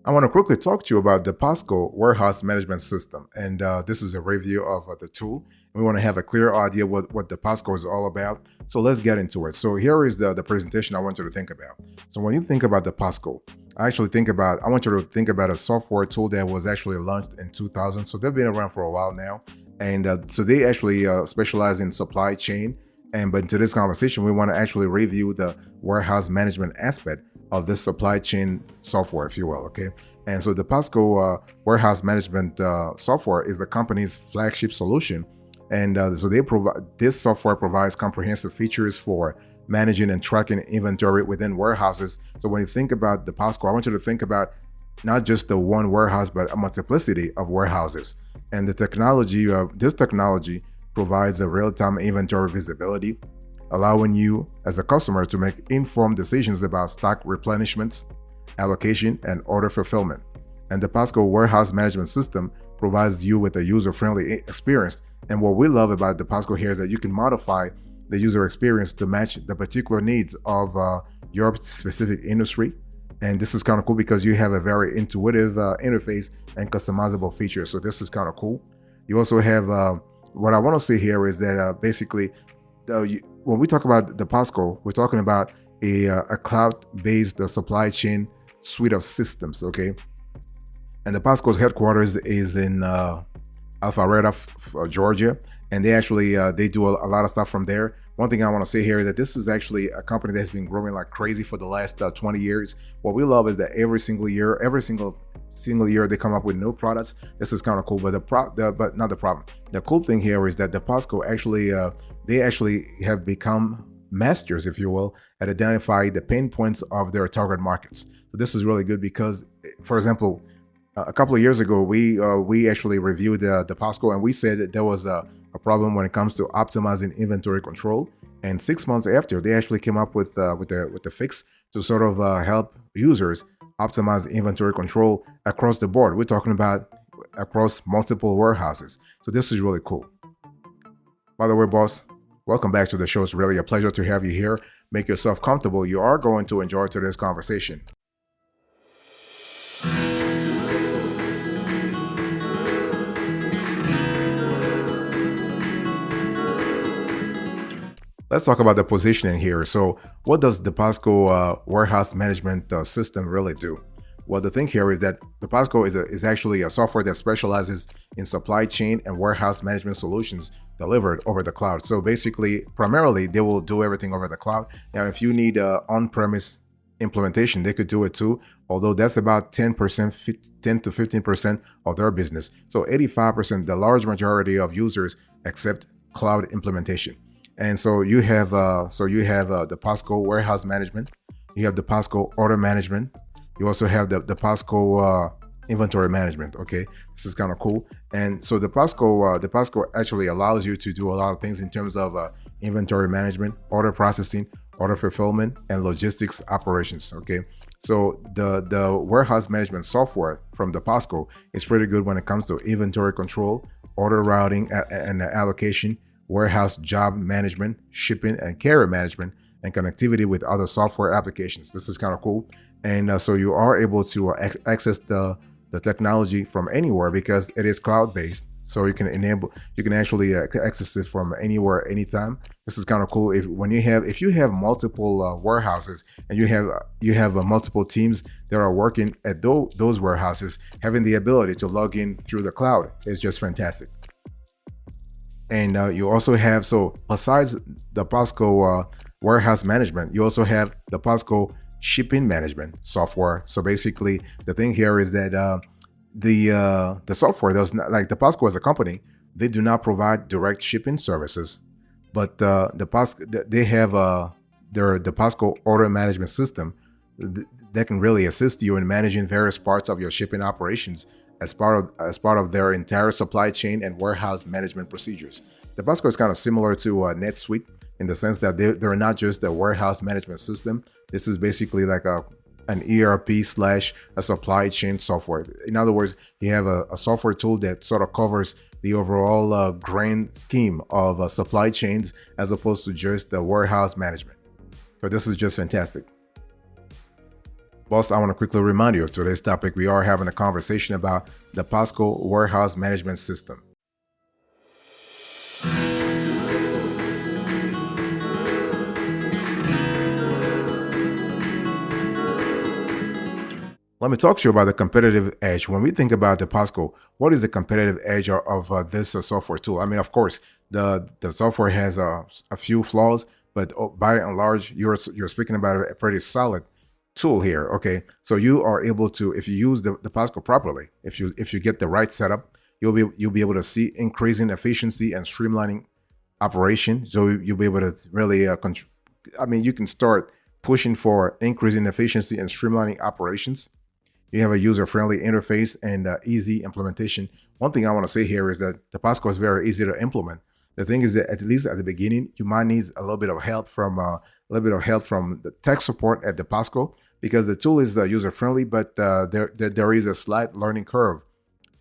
I want to quickly talk to you about the Deposco warehouse management system. And this is a review of the tool. And we want to have a clear idea what the Deposco is all about. So let's get into it. So here is the presentation I want you to think about. So when you think about the Deposco, I want you to think about a software tool that was actually launched in 2000. So they've been around for a while now. And so they actually specialize in supply chain. But in today's conversation, we want to actually review the warehouse management aspect of this supply chain software, if you will, okay? And so the Deposco warehouse management software is the company's flagship solution. And so this software provides comprehensive features for managing and tracking inventory within warehouses. So when you think about the Deposco, I want you to think about not just the one warehouse, but a multiplicity of warehouses. And this technology provides a real-time inventory visibility, allowing you as a customer to make informed decisions about stock replenishments, allocation, and order fulfillment. And the Deposco warehouse management system provides you with a user-friendly experience. And what we love about the Deposco here is that you can modify the user experience to match the particular needs of your specific industry. And this is kind of cool because you have a very intuitive interface and customizable features. So this is kind of cool. You also have what I want to say here is that basically, when we talk about the Deposco, we're talking about a cloud-based supply chain suite of systems, okay? And the Deposco's headquarters is in Alpharetta, Georgia, and they do a lot of stuff from there. One thing I want to say here is that this is actually a company that's been growing like crazy for the last 20 years. What we love is that every single year they come up with new products. This is kind of cool, but not the problem. The cool thing here is that the Deposco actually have become masters, if you will, at identifying the pain points of their target markets. So this is really good because, for example, a couple of years ago, we actually reviewed the Deposco, and we said that there was a problem when it comes to optimizing inventory control. And 6 months after, they actually came up with the fix to sort of help users optimize inventory control across the board. We're talking about across multiple warehouses. So this is really cool. By the way, boss, welcome back to the show. It's really a pleasure to have you here. Make yourself comfortable. You are going to enjoy today's conversation. Let's talk about the positioning here. So what does the Deposco warehouse management system really do? Well, the thing here is that the Deposco is actually a software that specializes in supply chain and warehouse management solutions delivered over the cloud. So basically, primarily, they will do everything over the cloud. Now, if you need on-premise implementation, they could do it too, although that's about 10 to 15% of their business. So 85%, the large majority of users accept cloud implementation. And so you have the Deposco warehouse management, you have the Deposco order management, you also have the Deposco inventory management. Okay, this is kind of cool. And so the Deposco actually allows you to do a lot of things in terms of inventory management, order processing, order fulfillment, and logistics operations. Okay, so the warehouse management software from Deposco is pretty good when it comes to inventory control, order routing and allocation, warehouse job management, shipping and carrier management, and connectivity with other software applications. This is kind of cool. And so you are able to access the technology from anywhere because it is cloud-based. So you can actually access it from anywhere, anytime. This is kind of cool. If you have multiple warehouses and you have multiple teams that are working at those warehouses, having the ability to log in through the cloud is just fantastic. And you also have, so besides the Deposco warehouse management, you also have the Deposco shipping management software. So basically, the thing here is that the software does not, like Deposco as a company, they do not provide direct shipping services, but they have their Deposco order management system that can really assist you in managing various parts of your shipping operations as part of their entire supply chain and warehouse management procedures. Deposco is kind of similar to NetSuite in the sense that they're not just a warehouse management system. This is basically like an ERP / a supply chain software. In other words, you have a software tool that sort of covers the overall grand scheme of supply chains as opposed to just the warehouse management. So this is just fantastic. Boss, I want to quickly remind you of today's topic. We are having a conversation about the Deposco Warehouse Management System. Let me talk to you about the competitive edge. When we think about the Deposco, what is the competitive edge of this software tool? I mean, of course, the software has a few flaws, but by and large, you're speaking about a pretty solid tool here. Okay, so you are able to, if you use the Deposco properly, if you get the right setup, you'll be able to see increasing efficiency and streamlining operation. So you'll be able to really, I mean, you can start pushing for increasing efficiency and streamlining operations. You have a user-friendly interface and easy implementation. One thing I want to say here is that the Deposco is very easy to implement. The thing is that at least at the beginning, you might need a little bit of help from the tech support at the Deposco, because the tool is user-friendly, but there is a slight learning curve,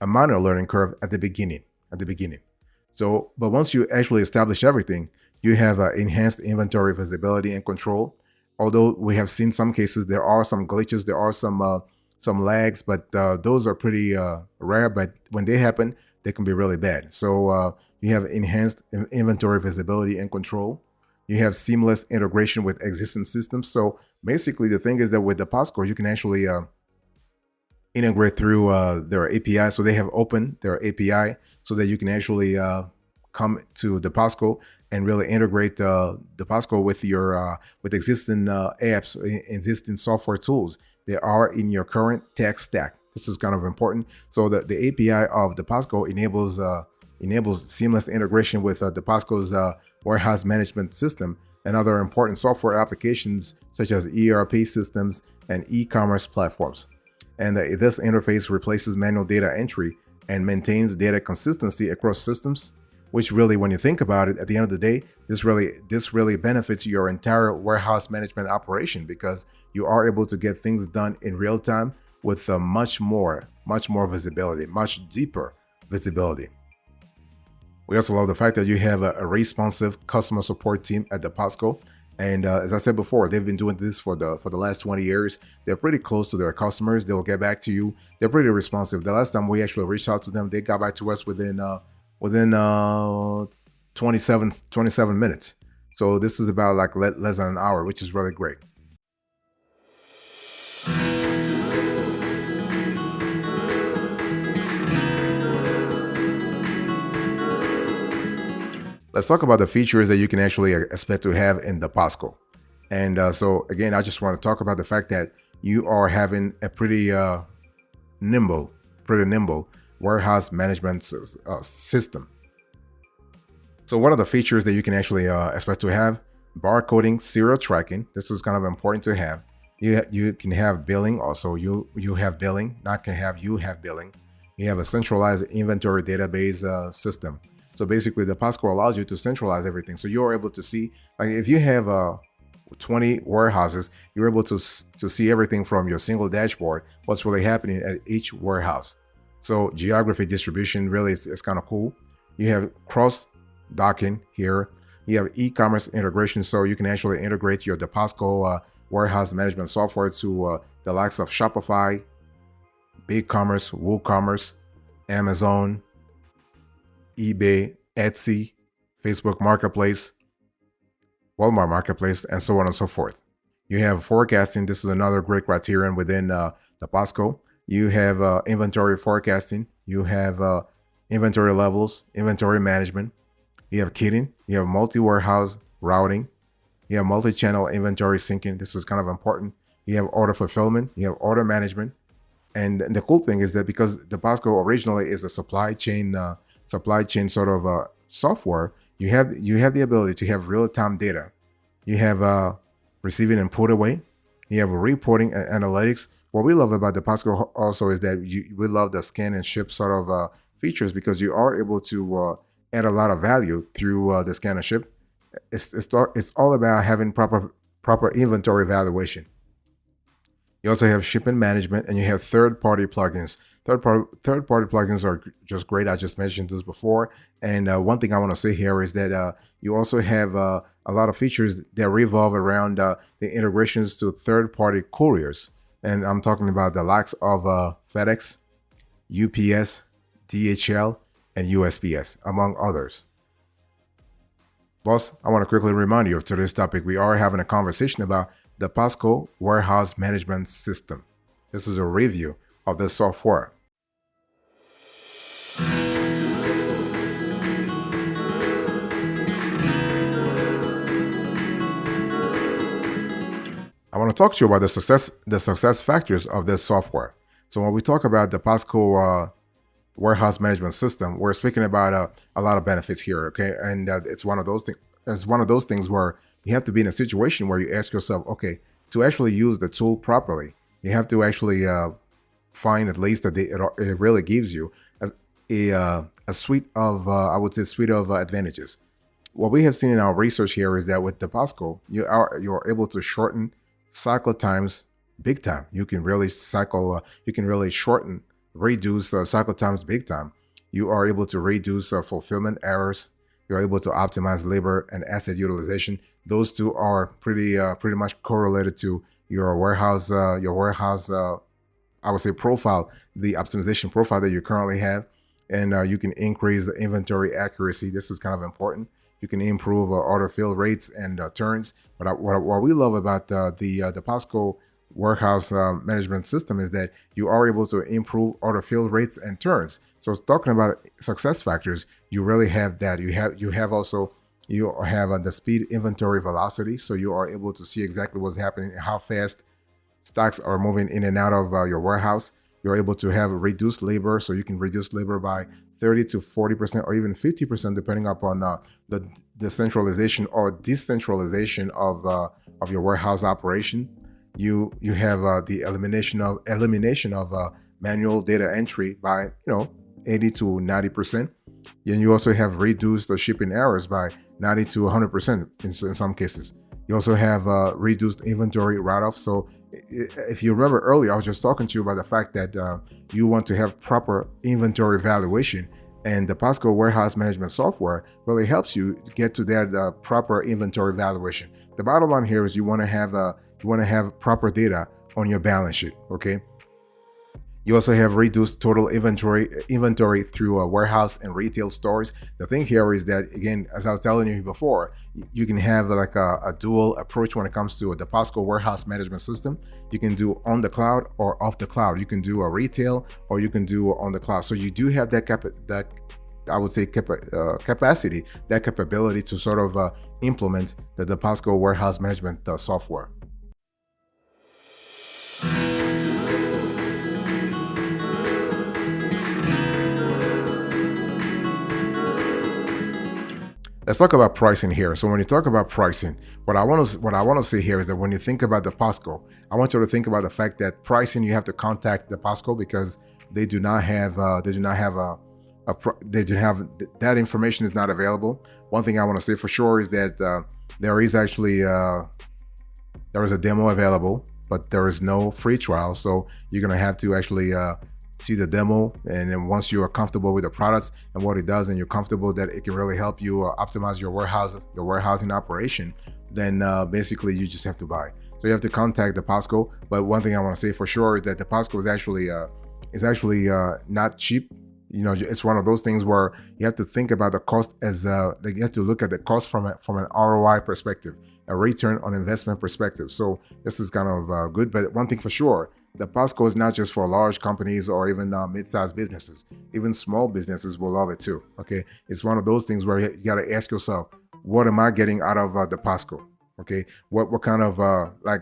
a minor learning curve at the beginning. So, but once you actually establish everything, you have enhanced inventory visibility and control. Although we have seen some cases, there are some glitches, there are some lags, but those are pretty rare. But when they happen, they can be really bad. So you have enhanced inventory visibility and control. You have seamless integration with existing systems. So basically, the thing is that with the Deposco, you can actually integrate through their API. So they have opened their API so that you can actually come to the Deposco and really integrate the Deposco with your with existing apps, existing software tools. They are in your current tech stack. This is kind of important. So the API of the Deposco enables seamless integration with the Deposco's warehouse management system and other important software applications such as ERP systems and e-commerce platforms. And this interface replaces manual data entry and maintains data consistency across systems, which really, when you think about it, at the end of the day, this really benefits your entire warehouse management operation, because you are able to get things done in real time with much more visibility, much deeper visibility. We also love the fact that you have a responsive customer support team at the Deposco. And as I said before, they've been doing this for the last 20 years. They're pretty close to their customers. They'll get back to you. They're pretty responsive. The last time we actually reached out to them, they got back to us within 27 minutes. So this is about like less than an hour, which is really great. Let's talk about the features that you can actually expect to have in the Deposco. And so again, I just want to talk about the fact that you are having a pretty nimble warehouse management system. So what are the features that you can actually expect to have? Barcoding, serial tracking. This is kind of important to have. You can have billing. Also, you have billing. Not can have, you have billing. You have a centralized inventory database system. So basically, the Deposco allows you to centralize everything. So you're able to see, like if you have 20 warehouses, you're able to see everything from your single dashboard, what's really happening at each warehouse. So geography distribution really is kind of cool. You have cross docking here. You have e-commerce integration, so you can actually integrate your Deposco warehouse management software to the likes of Shopify, BigCommerce, WooCommerce, Amazon, eBay, Etsy, Facebook Marketplace, Walmart Marketplace, and so on and so forth. You have forecasting. This is another great criterion within the Deposco. You have inventory forecasting. You have inventory levels, inventory management. You have kitting. You have multi-warehouse routing. You have multi-channel inventory syncing. This is kind of important. You have order fulfillment. You have order management. And the cool thing is that because the Deposco originally is a supply chain sort of software, you have the ability to have real-time data. You have receiving and put away. You have reporting and analytics. What we love about the Deposco also is that we love the scan and ship sort of features, because you are able to add a lot of value through the scan and ship. It's all about having proper inventory valuation. You also have shipping management, and you have third-party plugins. Third-party plugins are just great. I just mentioned this before. And one thing I want to say here is that you also have a lot of features that revolve around the integrations to third-party couriers. And I'm talking about the likes of FedEx, UPS, DHL, and USPS, among others. Boss, I want to quickly remind you of today's topic. We are having a conversation about the Deposco Warehouse Management System. This is a review of the software. I want to talk to you about the success factors of this software. So when we talk about the Deposco warehouse management system, we're speaking about a lot of benefits here, okay? And it's one of those things. It's one of those things where you have to be in a situation where you ask yourself, okay, to actually use the tool properly, you have to actually find at least that it really gives you a suite of I would say suite of advantages. What we have seen in our research here is that with Deposco, you're able to shorten cycle times big time. You can really you can really reduce cycle times big time. You are able to reduce fulfillment errors. You're able to optimize labor and asset utilization. Those two are pretty much correlated to your warehouse I would say profile, the optimization profile that you currently have. And you can increase the inventory accuracy. This is kind of important. You can improve order fill rates and turns. But what we love about the Deposco warehouse management system is that you are able to improve order fill rates and turns. So talking about success factors, you really have that. You have the speed inventory velocity. So you are able to see exactly what's happening and how fast stocks are moving in and out of your warehouse. You're able to have reduced labor, so you can reduce labor by 30 to 40% or even 50%, depending upon the centralization or decentralization of your warehouse operation. You have the elimination of manual data entry by 80 to 90%. And you also have reduced the shipping errors by 90 to 100% in some cases. You also have reduced inventory write-off. So if you remember earlier, I was just talking to you about the fact that you want to have proper inventory valuation, and the Deposco warehouse management software really helps you get to that proper inventory valuation. The bottom line here is you want to have proper data on your balance sheet. Okay. You also have reduced total inventory through warehouse and retail stores. The thing here is that, again, as I was telling you before, you can have like a dual approach when it comes to a Deposco warehouse management system. You can do on the cloud or off the cloud. You can do a retail or you can do on the cloud. So you do have that capacity, that capability to sort of implement the Deposco warehouse management software. Let's talk about pricing here. So when you talk about pricing, what I want to say here is that when you think about Deposco, I want you to think about the fact that pricing, you have to contact Deposco because they do not have that information is not available. One thing I want to say for sure is that there is actually there is a demo available, but there is no free trial. So you're gonna have to actually see the demo, and then once you are comfortable with the products and what it does, and you're comfortable that it can really help you optimize your warehousing operation, then basically you just have to buy. So you have to contact Deposco. But one thing I want to say for sure is that Deposco is actually not cheap. It's one of those things where you have to think about the cost as you have to look at the cost from an ROI perspective, a return on investment perspective. So this is kind of good. But one thing for sure, Deposco is not just for large companies or even mid-sized businesses. Even small businesses will love it too. Okay, it's one of those things where you got to ask yourself, what am I getting out of Deposco? Okay, what kind of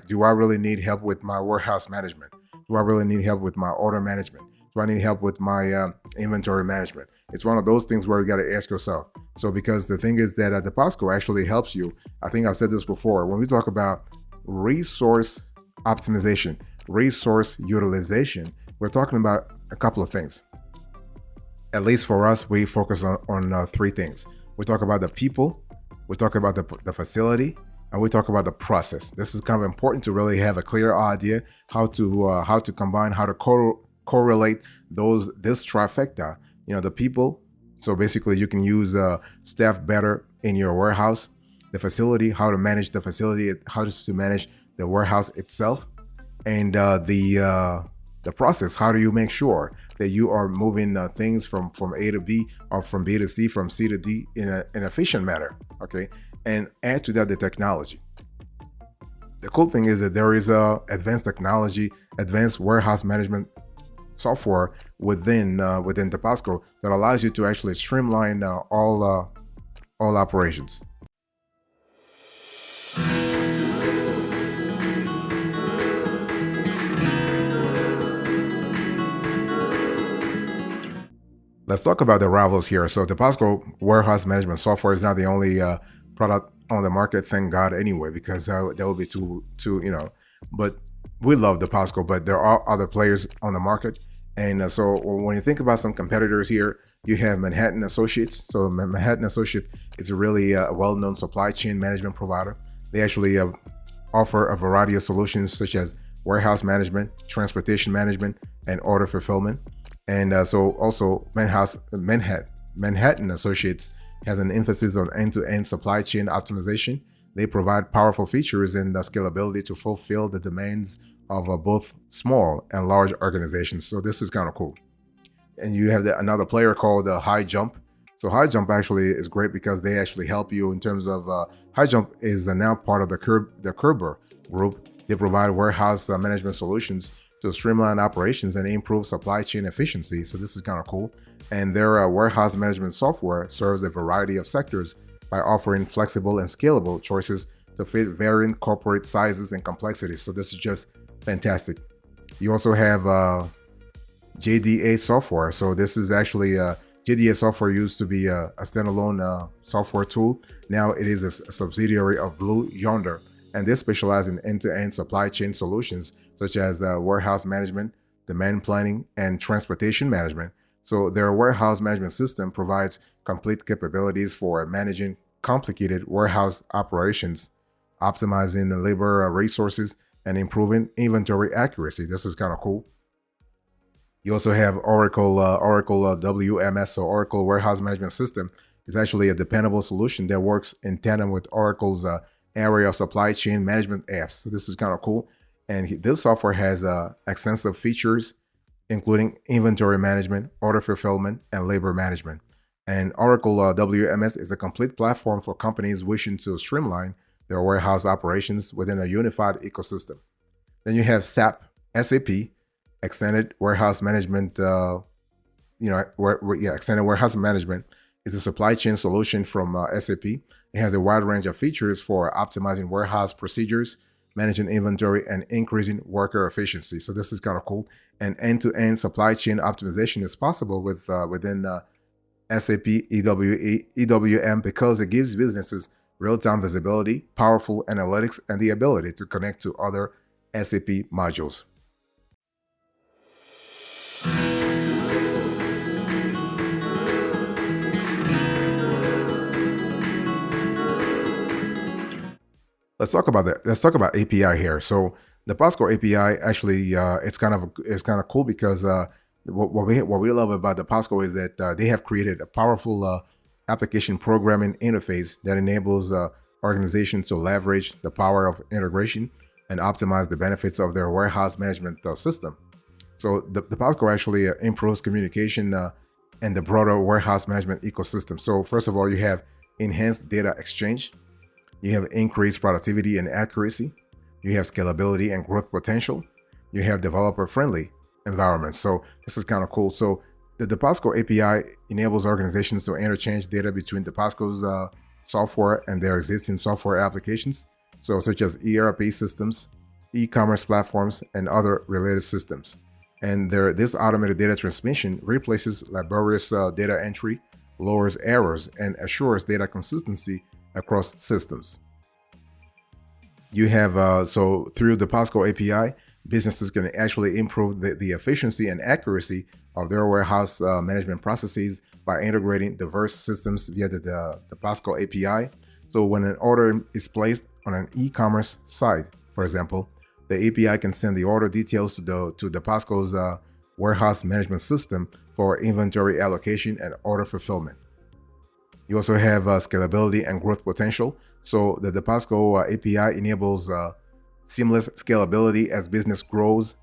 do I really need help with my warehouse management? Do I really need help with my order management? Do I need help with my inventory management? It's one of those things where you got to ask yourself. So because the thing is that Deposco actually helps you. I think I've said this before. When we talk about resource optimization, resource utilization, we're talking about a couple of things. At least for us, we focus on three things. We talk about the people, we talk about the facility, and we talk about the process. This is kind of important to really have a clear idea how to combine, how to correlate this trifecta. The people. So basically, you can use staff better in your warehouse. The facility, how to manage the facility, how to manage the warehouse itself. and the process. How do you make sure that you are moving things from A to B, or from B to C, from C to D in an efficient manner? Okay, and add to that the technology. The cool thing is that there is advanced technology, advanced warehouse management software within Deposco that allows you to actually streamline all operations. Let's talk about the rivals here. So Deposco warehouse management software is not the only product on the market, thank God, anyway, because that would be too But we love Deposco, but there are other players on the market, and so when you think about some competitors here, you have Manhattan Associates. So Manhattan Associates is a really well-known supply chain management provider. They actually offer a variety of solutions such as warehouse management, transportation management, and order fulfillment. And so also Manhattan Associates has an emphasis on end-to-end supply chain optimization. They provide powerful features and scalability to fulfill the demands of both small and large organizations. So this is kind of cool. And you have another player called High Jump. So High Jump actually is great because they actually help you in terms of High Jump is now part of the Kerber group. They provide warehouse management solutions to streamline operations and improve supply chain efficiency. So this is kind of cool. And their warehouse management software serves a variety of sectors by offering flexible and scalable choices to fit varying corporate sizes and complexities. So this is just fantastic. You also have JDA software. So this is actually JDA software used to be a standalone software tool. Now it is a subsidiary of Blue Yonder, and they specialize in end-to-end supply chain solutions such as warehouse management, demand planning, and transportation management. So their warehouse management system provides complete capabilities for managing complicated warehouse operations, optimizing the labor resources, and improving inventory accuracy. This is kind of cool. You also have Oracle WMS, so Oracle Warehouse Management System is actually a dependable solution that works in tandem with Oracle's area of supply chain management apps. So this is kind of cool. And this software has extensive features, including inventory management, order fulfillment, and labor management. And Oracle WMS is a complete platform for companies wishing to streamline their warehouse operations within a unified ecosystem. Then you have SAP, Extended Warehouse Management. Extended Warehouse Management is a supply chain solution from SAP. It has a wide range of features for optimizing warehouse procedures, managing inventory, and increasing worker efficiency. So this is kind of cool. And end-to-end supply chain optimization is possible within SAP EWM because it gives businesses real-time visibility, powerful analytics, and the ability to connect to other SAP modules. Let's talk about that. Let's talk about API here. So the Deposco API actually it's kind of cool because what we love about the Deposco is that they have created a powerful application programming interface that enables organizations to leverage the power of integration and optimize the benefits of their warehouse management system. So the Deposco actually improves communication and the broader warehouse management ecosystem. So first of all, you have enhanced data exchange. You have increased productivity and accuracy. You have scalability and growth potential. You have developer-friendly environments. So this is kind of cool. So the Deposco API enables organizations to interchange data between Deposco's software and their existing software applications, so such as ERP systems, e-commerce platforms, and other related systems. And this automated data transmission replaces laborious data entry, lowers errors, and assures data consistency across systems. You have, so through the Deposco API, businesses can actually improve the efficiency and accuracy of their warehouse management processes by integrating diverse systems via the Deposco API. So when an order is placed on an e-commerce site, for example, the API can send the order details to Deposco's warehouse management system for inventory allocation and order fulfillment. You also have scalability and growth potential. So the Deposco API enables seamless scalability as business grows,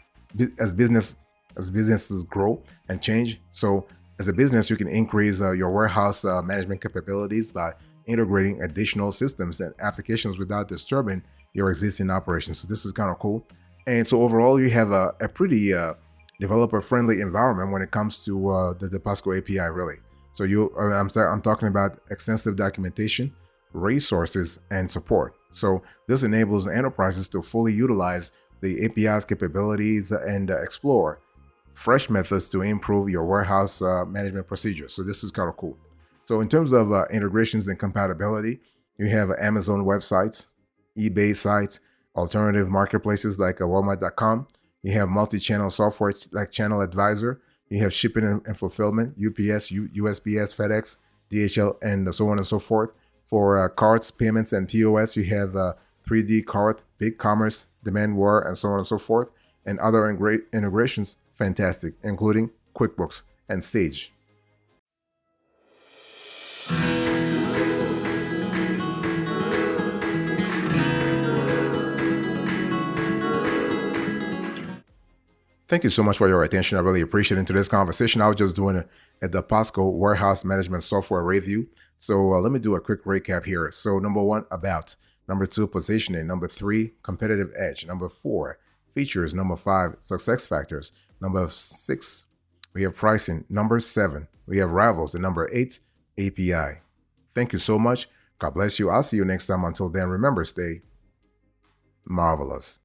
as businesses grow and change. So as a business, you can increase your warehouse management capabilities by integrating additional systems and applications without disturbing your existing operations. So this is kind of cool. And so overall, you have a pretty developer-friendly environment when it comes to the Deposco API, really. So I'm talking about extensive documentation, resources, and support. So this enables enterprises to fully utilize the API's capabilities and explore fresh methods to improve your warehouse management procedures. So this is kind of cool. So in terms of integrations and compatibility, you have Amazon websites, eBay sites, alternative marketplaces like Walmart.com. You have multi-channel software like Channel Advisor. You have shipping and fulfillment, UPS, USPS, FedEx, DHL, and so on and so forth. For carts, payments, and POS, you have 3D Cart, BigCommerce, Demandware, and so on and so forth. And other integrations, fantastic, including QuickBooks and Sage. Thank you so much for your attention. I really appreciate it. In today's conversation, I was just doing a Deposco warehouse management software review. So let me do a quick recap here. So number 1, about. Number 2, positioning. Number 3, competitive edge. Number 4, features. Number 5, success factors. Number 6, we have pricing. Number 7, we have rivals. And number 8, API. Thank you so much. God bless you. I'll see you next time. Until then, remember, stay marvelous.